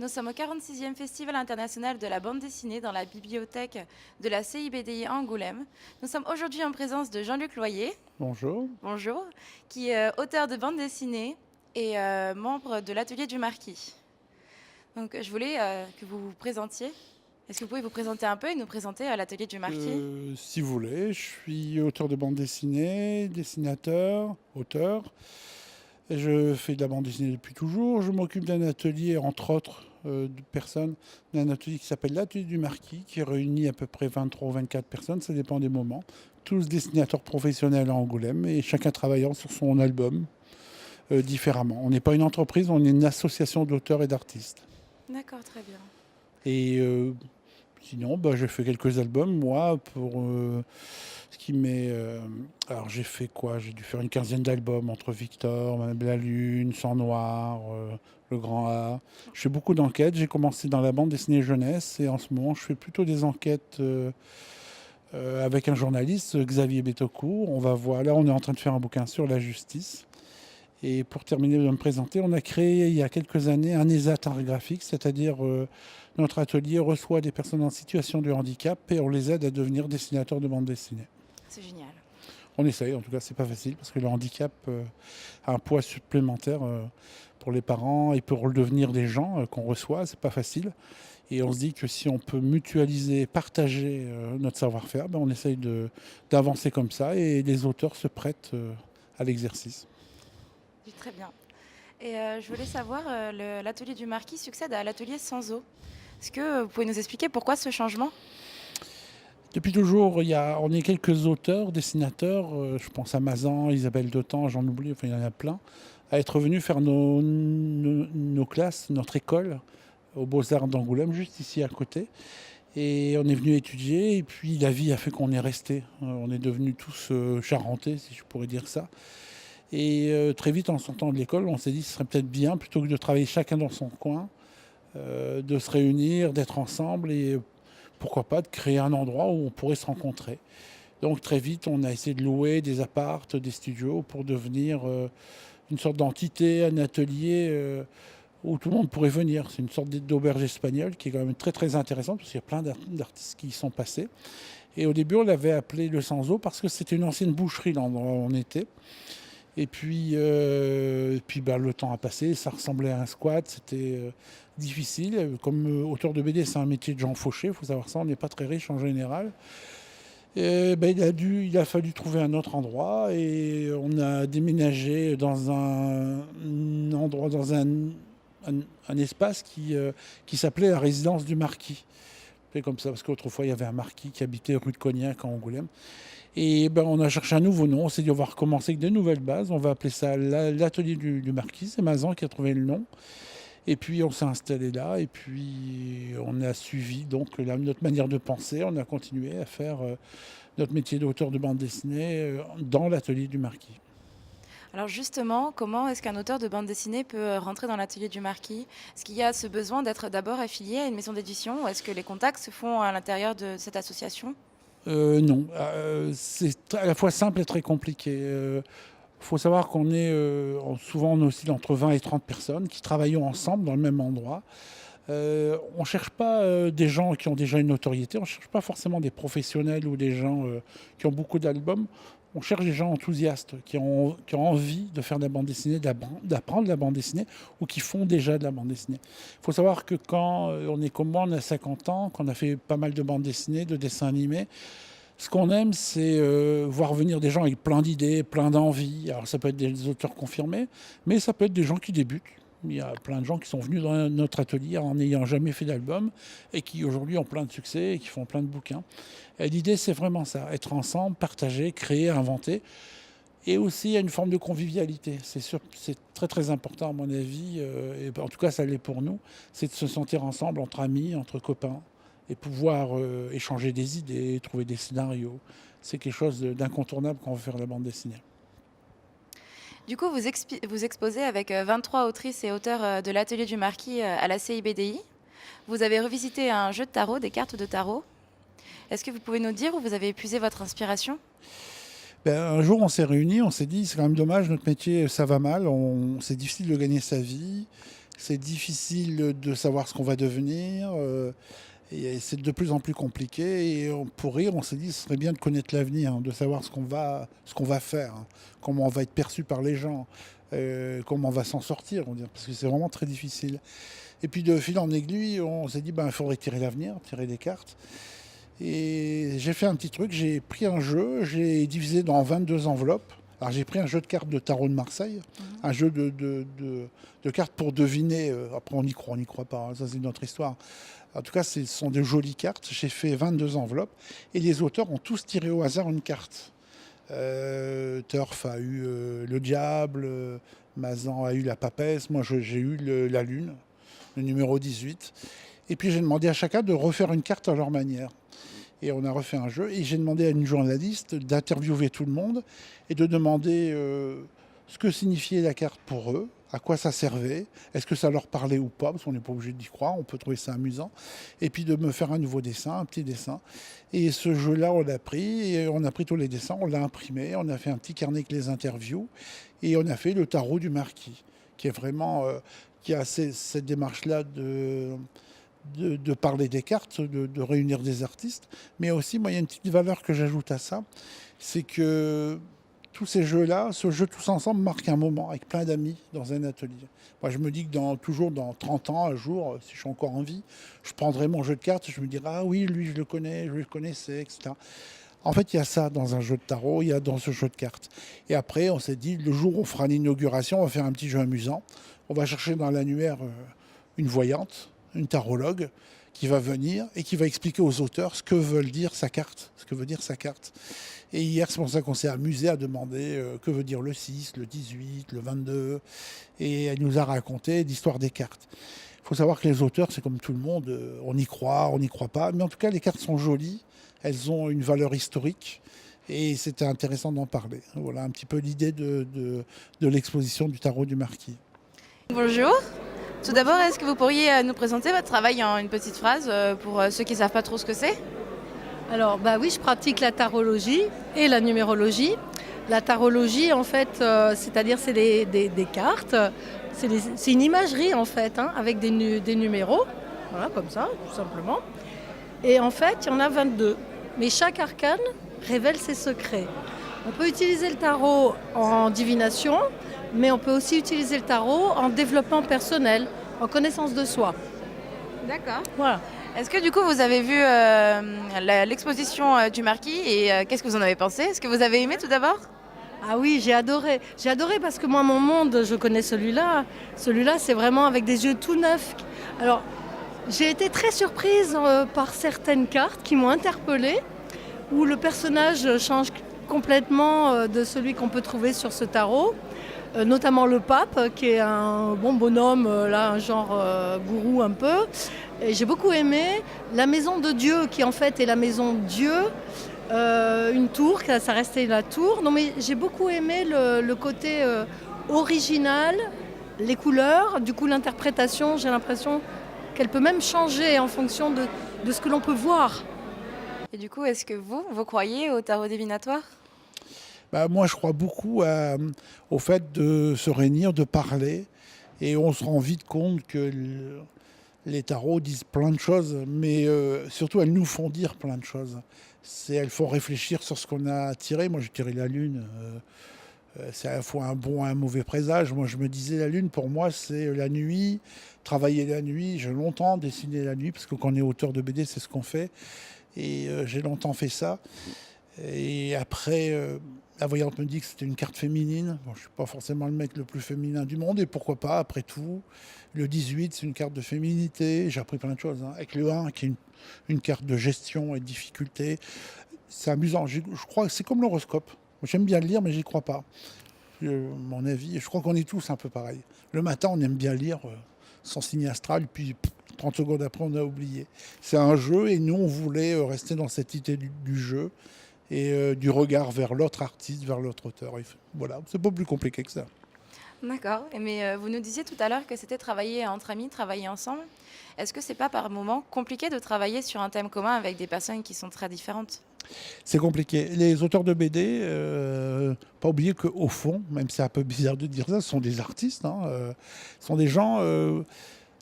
Nous sommes au 46e Festival international de la bande dessinée dans la bibliothèque de la CIBDI à Angoulême. Nous sommes aujourd'hui en présence de Jean-Luc Loyer, Bonjour. bonjour, qui est auteur de bande dessinée et membre de l'Atelier du Marquis. Donc je voulais que vous vous présentiez. Est-ce que vous pouvez vous présenter un peu et nous présenter l'Atelier du Marquis? Si vous voulez, je suis auteur de bande dessinée, dessinateur, auteur. Je fais de la bande dessinée depuis toujours. Je m'occupe d'un atelier, entre autres de personnes, d'un atelier qui s'appelle l'Atelier du Marquis, qui réunit à peu près 23 ou 24 personnes, ça dépend des moments. Tous dessinateurs professionnels à Angoulême et chacun travaillant sur son album différemment. On n'est pas une entreprise, on est une association d'auteurs et d'artistes. D'accord, très bien. Et sinon, je fais quelques albums, moi, pour ce qui m'est. Alors, j'ai fait quoi? J'ai dû faire une quinzaine d'albums entre Victor, Madame la Lune, Sang Noir, Le Grand A. Je fais beaucoup d'enquêtes. J'ai commencé dans la bande dessinée jeunesse et en ce moment, je fais plutôt des enquêtes avec un journaliste, Xavier Betaucourt. On va voir. Là, on est en train de faire un bouquin sur la justice. Et pour terminer de me présenter, on a créé il y a quelques années un ESAT art graphique, c'est-à-dire notre atelier reçoit des personnes en situation de handicap et on les aide à devenir dessinateurs de bande dessinée. C'est génial. On essaye, en tout cas, c'est pas facile parce que le handicap a un poids supplémentaire pour les parents et pour le devenir des gens qu'on reçoit, c'est pas facile. Et on se dit que si on peut mutualiser, partager notre savoir-faire, on essaye d'avancer comme ça et les auteurs se prêtent à l'exercice. Très bien. Et je voulais savoir, l'atelier du Marquis succède à l'atelier Sanzo. Est-ce que vous pouvez nous expliquer pourquoi ce changement? Depuis toujours, on est quelques auteurs, dessinateurs, je pense à Mazan, Isabelle Dautan, j'en oublie, enfin il y en a plein, à être venus faire nos classes, notre école aux Beaux-Arts d'Angoulême, juste ici à côté. Et on est venu étudier, et puis la vie a fait qu'on est resté. On est devenus tous charentais, si je pourrais dire ça. Et très vite, en sortant de l'école, on s'est dit que ce serait peut-être bien, plutôt que de travailler chacun dans son coin, de se réunir, d'être ensemble et pourquoi pas de créer un endroit où on pourrait se rencontrer. Donc très vite, on a essayé de louer des appartes, des studios pour devenir une sorte d'entité, un atelier où tout le monde pourrait venir. C'est une sorte d'auberge espagnole qui est quand même très très intéressante parce qu'il y a plein d'artistes qui y sont passés. Et au début, on l'avait appelé le Sanzo parce que c'était une ancienne boucherie l'endroit où on était. Et puis, le temps a passé, ça ressemblait à un squat, c'était difficile. Comme auteur de BD, c'est un métier de gens fauchés, il faut savoir ça, on n'est pas très riche en général. Et, il a fallu trouver un autre endroit et on a déménagé dans un endroit, dans un espace qui s'appelait la résidence du marquis. C'est comme ça, parce qu'autrefois il y avait un marquis qui habitait rue de Cognac à Angoulême. Et on a cherché un nouveau nom. On s'est dit, on va recommencer avec de nouvelles bases. On va appeler ça l'atelier du marquis. C'est Mazan qui a trouvé le nom. Et puis, on s'est installé là. Et puis, on a suivi donc notre manière de penser. On a continué à faire notre métier d'auteur de bande dessinée dans l'atelier du marquis. Alors justement, comment est-ce qu'un auteur de bande dessinée peut rentrer dans l'atelier du Marquis? Est-ce qu'il y a ce besoin d'être d'abord affilié à une maison d'édition ou est-ce que les contacts se font à l'intérieur de cette association? Non, c'est à la fois simple et très compliqué. Il faut savoir qu'on est souvent on oscille entre 20 et 30 personnes qui travaillent ensemble dans le même endroit. On ne cherche pas des gens qui ont déjà une notoriété, on ne cherche pas forcément des professionnels ou des gens qui ont beaucoup d'albums. On cherche des gens enthousiastes qui ont envie de faire de la bande dessinée, d'apprendre de la bande dessinée ou qui font déjà de la bande dessinée. Il faut savoir que quand on est comme moi, on a 50 ans, qu'on a fait pas mal de bandes dessinées, de dessins animés, ce qu'on aime, c'est voir venir des gens avec plein d'idées, plein d'envies. Alors ça peut être des auteurs confirmés, mais ça peut être des gens qui débutent. Il y a plein de gens qui sont venus dans notre atelier en n'ayant jamais fait d'album et qui aujourd'hui ont plein de succès et qui font plein de bouquins. Et l'idée, c'est vraiment ça, être ensemble, partager, créer, inventer. Et aussi, il y a une forme de convivialité. C'est sûr, c'est très très important à mon avis, et en tout cas ça l'est pour nous, c'est de se sentir ensemble entre amis, entre copains, et pouvoir échanger des idées, trouver des scénarios. C'est quelque chose d'incontournable quand on veut faire de la bande dessinée. Du coup, vous exposez avec 23 autrices et auteurs de l'atelier du Marquis à la CIBDI. Vous avez revisité un jeu de tarot, des cartes de tarot. Est-ce que vous pouvez nous dire où vous avez épuisé votre inspiration? Un jour, on s'est réunis, on s'est dit, c'est quand même dommage, notre métier, ça va mal, c'est difficile de gagner sa vie. c'est difficile de savoir ce qu'on va devenir. Et c'est de plus en plus compliqué. Et pour rire, on s'est dit, ce serait bien de connaître l'avenir, hein, de savoir ce qu'on va faire, hein, comment on va être perçu par les gens, comment on va s'en sortir, on dirait, parce que c'est vraiment très difficile. Et puis de fil en aiguille, on s'est dit, ben, il faudrait tirer l'avenir, tirer des cartes. Et j'ai fait un petit truc, j'ai pris un jeu, j'ai divisé dans 22 enveloppes. Alors j'ai pris un jeu de cartes de tarot de Marseille, un jeu de cartes pour deviner. Après on n'y croit pas, hein, ça c'est une autre histoire. En tout cas, ce sont de jolies cartes. J'ai fait 22 enveloppes et les auteurs ont tous tiré au hasard une carte. Turf a eu le diable, Mazan a eu la papesse, moi j'ai eu la lune, le numéro 18. Et puis j'ai demandé à chacun de refaire une carte à leur manière. Et on a refait un jeu. Et j'ai demandé à une journaliste d'interviewer tout le monde et de demander ce que signifiait la carte pour eux, à quoi ça servait, est-ce que ça leur parlait ou pas, parce qu'on n'est pas obligé d'y croire, on peut trouver ça amusant. Et puis de me faire un nouveau dessin, un petit dessin. Et ce jeu-là, on l'a pris, et on a pris tous les dessins, on l'a imprimé, on a fait un petit carnet avec les interviews, et on a fait le tarot du marquis, qui est vraiment, qui a cette démarche-là de parler des cartes, de réunir des artistes. Mais aussi, moi, il y a une petite valeur que j'ajoute à ça, c'est que tous ces jeux-là, ce jeu tous ensemble marque un moment avec plein d'amis dans un atelier. Moi, je me dis que toujours dans 30 ans, un jour, si je suis encore en vie, je prendrai mon jeu de cartes et je me dirai, ah oui, lui, je le connais, je le connaissais, etc. En fait, il y a ça dans un jeu de tarot, il y a dans ce jeu de cartes. Et après, on s'est dit, le jour où on fera l'inauguration, on va faire un petit jeu amusant. On va chercher dans l'annuaire une voyante, une tarologue, qui va venir et qui va expliquer aux auteurs ce que veut dire sa carte. Ce que veut dire sa carte. Et hier, c'est pour ça qu'on s'est amusé à demander que veut dire le 6, le 18, le 22. Et elle nous a raconté l'histoire des cartes. Il faut savoir que les auteurs, c'est comme tout le monde, on y croit, on n'y croit pas. Mais en tout cas, les cartes sont jolies, elles ont une valeur historique. Et c'était intéressant d'en parler. Voilà un petit peu l'idée de l'exposition du tarot du marquis. Bonjour. Tout d'abord, est-ce que vous pourriez nous présenter votre travail en une petite phrase pour ceux qui ne savent pas trop ce que c'est? Alors, bah oui, je pratique la tarologie et la numérologie. La tarologie, en fait, c'est-à-dire c'est des cartes, c'est une imagerie, en fait, hein, avec des numéros, voilà, comme ça, tout simplement. Et en fait, il y en a 22. Mais chaque arcane révèle ses secrets. On peut utiliser le tarot en divination, mais on peut aussi utiliser le tarot en développement personnel, en connaissance de soi. D'accord. Voilà. Est-ce que du coup vous avez vu l'exposition du marquis et qu'est-ce que vous en avez pensé? Est-ce que vous avez aimé tout d'abord? Ah oui, j'ai adoré. J'ai adoré parce que moi, mon monde, je connais celui-là. Celui-là, c'est vraiment avec des yeux tout neufs. Alors, j'ai été très surprise par certaines cartes qui m'ont interpellée, où le personnage change complètement de celui qu'on peut trouver sur ce tarot. Notamment le pape, qui est un bon bonhomme, là, un genre gourou un peu. Et j'ai beaucoup aimé la maison de Dieu, qui en fait est la maison de Dieu, une tour, ça restait la tour. Non, mais j'ai beaucoup aimé le côté original, les couleurs, du coup l'interprétation, j'ai l'impression qu'elle peut même changer en fonction de ce que l'on peut voir. Et du coup, est-ce que vous croyez au tarot divinatoire? Bah, moi, je crois beaucoup au fait de se réunir, de parler. Et on se rend vite compte que les tarots disent plein de choses, mais surtout, elles nous font dire plein de choses. Elles font réfléchir sur ce qu'on a tiré. Moi, j'ai tiré la lune. C'est à la fois un bon et un mauvais présage. Moi, je me disais, la lune, pour moi, c'est la nuit, travailler la nuit. J'ai longtemps dessiné la nuit, parce que quand on est auteur de BD, c'est ce qu'on fait. Et j'ai longtemps fait ça. Et après, la voyante me dit que c'était une carte féminine. Bon, je ne suis pas forcément le mec le plus féminin du monde, et pourquoi pas, après tout. Le 18, c'est une carte de féminité. J'ai appris plein de choses, hein. Avec le 1, qui est une carte de gestion et de difficulté. C'est amusant. Je crois que c'est comme l'horoscope. J'aime bien le lire, mais j'y crois pas. Mon avis, je crois qu'on est tous un peu pareil. Le matin, on aime bien lire son signe astral, puis 30 secondes après, on a oublié. C'est un jeu, et nous, on voulait rester dans cette idée du jeu et du regard vers l'autre artiste, vers l'autre auteur. Et voilà, c'est pas plus compliqué que ça. D'accord. Mais vous nous disiez tout à l'heure que c'était travailler entre amis, travailler ensemble. Est-ce que c'est pas par moments compliqué de travailler sur un thème commun avec des personnes qui sont très différentes? C'est compliqué. Les auteurs de BD, pas oublier qu'au fond, même si c'est un peu bizarre de dire ça, ce sont des artistes. Hein, ce sont des gens.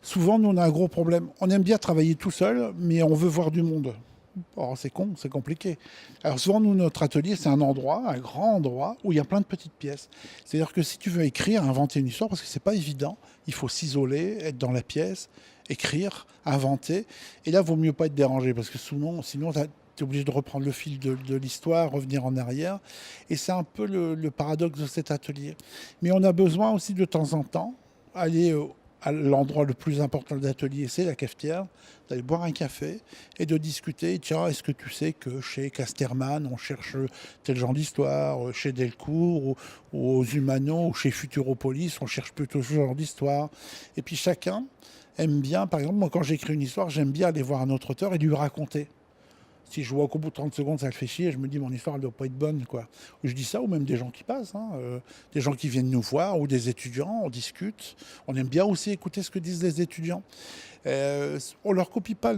Souvent, nous, on a un gros problème. On aime bien travailler tout seul, mais on veut voir du monde. Oh, c'est con, c'est compliqué. Alors souvent, nous, notre atelier, c'est un endroit, un grand endroit, où il y a plein de petites pièces. C'est-à-dire que si tu veux écrire, inventer une histoire, parce que c'est pas évident, il faut s'isoler, être dans la pièce, écrire, inventer. Et là, il vaut mieux pas être dérangé, parce que sinon tu es obligé de reprendre le fil de l'histoire, revenir en arrière. Et c'est un peu le paradoxe de cet atelier. Mais on a besoin aussi de temps en temps aller à l'endroit le plus important de l'atelier, c'est la cafetière, d'aller boire un café et de discuter. Tiens, est-ce que tu sais que chez Casterman, on cherche tel genre d'histoire, chez Delcourt, ou aux Humano, ou chez Futuropolis, on cherche plutôt ce genre d'histoire. Et puis chacun aime bien, par exemple, moi quand j'écris une histoire, j'aime bien aller voir un autre auteur et lui raconter. Si je vois qu'au bout de 30 secondes, ça le fait chier, je me dis mon histoire, elle ne doit pas être bonne, quoi. Je dis ça, ou même des gens qui passent, hein, des gens qui viennent nous voir, ou des étudiants, on discute. On aime bien aussi écouter ce que disent les étudiants. On leur copie pas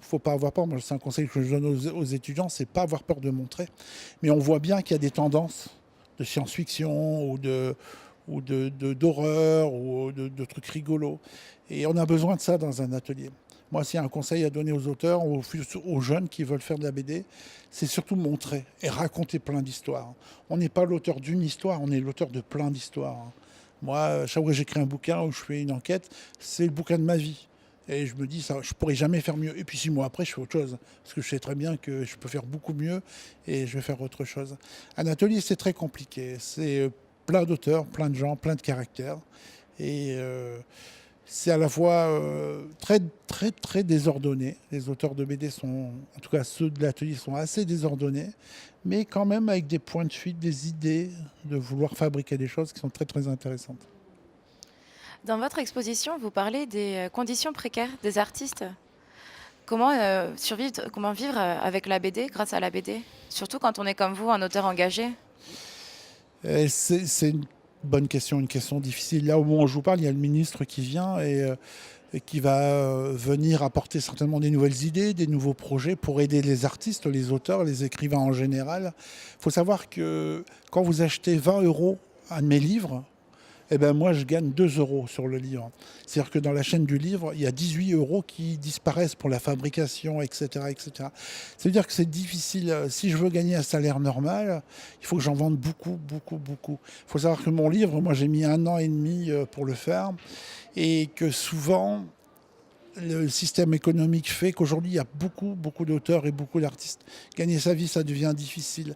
faut pas avoir peur. Moi, c'est un conseil que je donne aux étudiants, c'est pas avoir peur de montrer. Mais on voit bien qu'il y a des tendances de science-fiction d'horreur ou de trucs rigolos. Et on a besoin de ça dans un atelier. Moi, s'il y a un conseil à donner aux auteurs, aux jeunes qui veulent faire de la BD, c'est surtout montrer et raconter plein d'histoires. On n'est pas l'auteur d'une histoire, on est l'auteur de plein d'histoires. Moi, chaque fois que j'écris un bouquin ou je fais une enquête, c'est le bouquin de ma vie. Et je me dis, ça, je pourrais jamais faire mieux. Et puis 6 mois après, je fais autre chose. Parce que je sais très bien que je peux faire beaucoup mieux et je vais faire autre chose. Un atelier, c'est très compliqué. C'est plein d'auteurs, plein de gens, plein de caractères. Et c'est à la fois très, très, très désordonné. Les auteurs de BD sont, en tout cas ceux de l'atelier, sont assez désordonnés, mais quand même avec des points de fuite, des idées de vouloir fabriquer des choses qui sont très, très intéressantes. Dans votre exposition, vous parlez des conditions précaires des artistes. Comment survivre, comment vivre avec la BD, grâce à la BD, surtout quand on est comme vous, un auteur engagé? C'est une bonne question, une question difficile. Là, au moment où je vous parle, il y a le ministre qui vient et qui va venir apporter certainement des nouvelles idées, des nouveaux projets pour aider les artistes, les auteurs, les écrivains en général. Il faut savoir que quand vous achetez 20 € un de mes livres, eh ben moi, je gagne 2 € sur le livre. C'est-à-dire que dans la chaîne du livre, il y a 18 € qui disparaissent pour la fabrication, etc., etc. Ça veut dire que c'est difficile. Si je veux gagner un salaire normal, il faut que j'en vende beaucoup, beaucoup, beaucoup. Il faut savoir que mon livre, moi, j'ai mis 1 an et demi pour le faire. Et que souvent, le système économique fait qu'aujourd'hui, il y a beaucoup, beaucoup d'auteurs et beaucoup d'artistes. Gagner sa vie, ça devient difficile.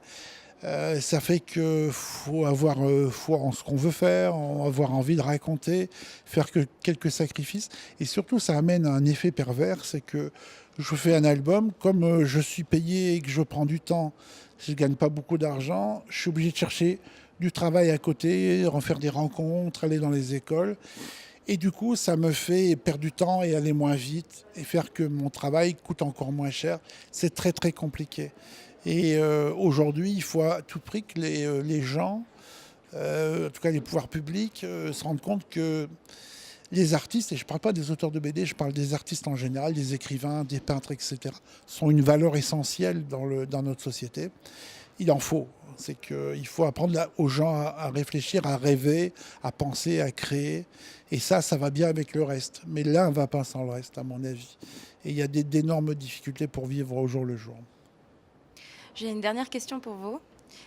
Ça fait qu'il faut avoir foi en ce qu'on veut faire, avoir envie de raconter, faire que quelques sacrifices. Et surtout, ça amène à un effet pervers, c'est que je fais un album, comme je suis payé et que je prends du temps, je ne gagne pas beaucoup d'argent, je suis obligé de chercher du travail à côté, refaire des rencontres, aller dans les écoles. Et du coup, ça me fait perdre du temps et aller moins vite et faire que mon travail coûte encore moins cher. C'est très, très compliqué. Et aujourd'hui, il faut à tout prix que les gens, en tout cas les pouvoirs publics, se rendent compte que les artistes, et je ne parle pas des auteurs de BD, je parle des artistes en général, des écrivains, des peintres, etc., sont une valeur essentielle dans notre société. Il en faut. C'est qu'il faut apprendre aux gens à réfléchir, à rêver, à penser, à créer. Et ça va bien avec le reste. Mais l'un ne va pas sans le reste, à mon avis. Et il y a d'énormes difficultés pour vivre au jour le jour. J'ai une dernière question pour vous.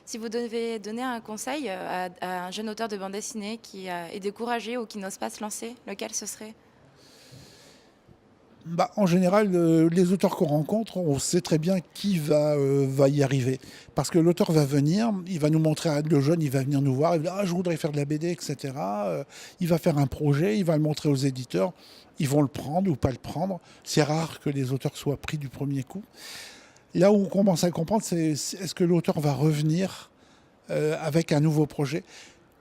Si vous devez donner un conseil à un jeune auteur de bande dessinée qui est découragé ou qui n'ose pas se lancer, lequel ce serait? En général, les auteurs qu'on rencontre, on sait très bien qui va y arriver. Parce que l'auteur va venir, il va nous montrer, le jeune, il va venir nous voir, il va dire « Ah, je voudrais faire de la BD, etc. » Il va faire un projet, il va le montrer aux éditeurs, ils vont le prendre ou pas le prendre. C'est rare que les auteurs soient pris du premier coup. Là où on commence à comprendre, c'est est-ce que l'auteur va revenir avec un nouveau projet.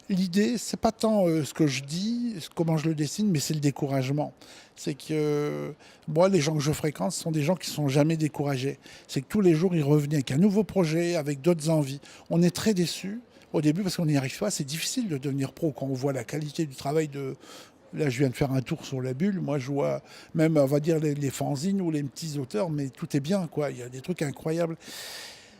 L'idée, c'est pas tant ce que je dis, comment je le dessine, mais c'est le découragement. C'est que moi, les gens que je fréquente, ce sont des gens qui ne sont jamais découragés. C'est que tous les jours, ils revenaient avec un nouveau projet, avec d'autres envies. On est très déçus au début parce qu'on n'y arrive pas. C'est difficile de devenir pro quand on voit la qualité du travail Là, je viens de faire un tour sur la bulle. Moi, je vois même, on va dire, les fanzines ou les petits auteurs, mais tout est bien, quoi. Il y a des trucs incroyables.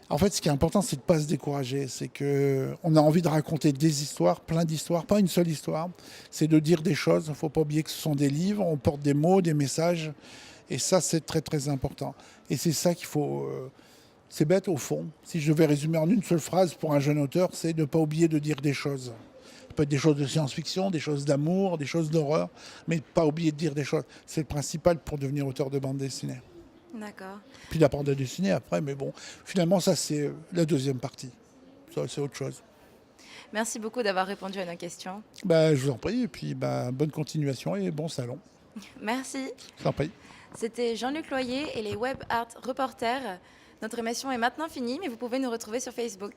En fait, ce qui est important, c'est de ne pas se décourager. C'est qu'on a envie de raconter des histoires, plein d'histoires, pas une seule histoire. C'est de dire des choses. Il ne faut pas oublier que ce sont des livres. On porte des mots, des messages. Et ça, c'est très, très important. Et c'est ça qu'il faut... c'est bête, au fond. Si je devais résumer en une seule phrase pour un jeune auteur, c'est de ne pas oublier de dire des choses. Ça peut être des choses de science-fiction, des choses d'amour, des choses d'horreur, mais pas oublier de dire des choses. C'est le principal pour devenir auteur de bande dessinée. D'accord. Puis la bande dessinée après, mais bon, finalement, ça, c'est la deuxième partie. Ça, c'est autre chose. Merci beaucoup d'avoir répondu à nos questions. Bah, je vous en prie, et puis bonne continuation et bon salon. Merci. Je vous en prie. C'était Jean-Luc Loyer et les Web Art Reporters. Notre émission est maintenant finie, mais vous pouvez nous retrouver sur Facebook.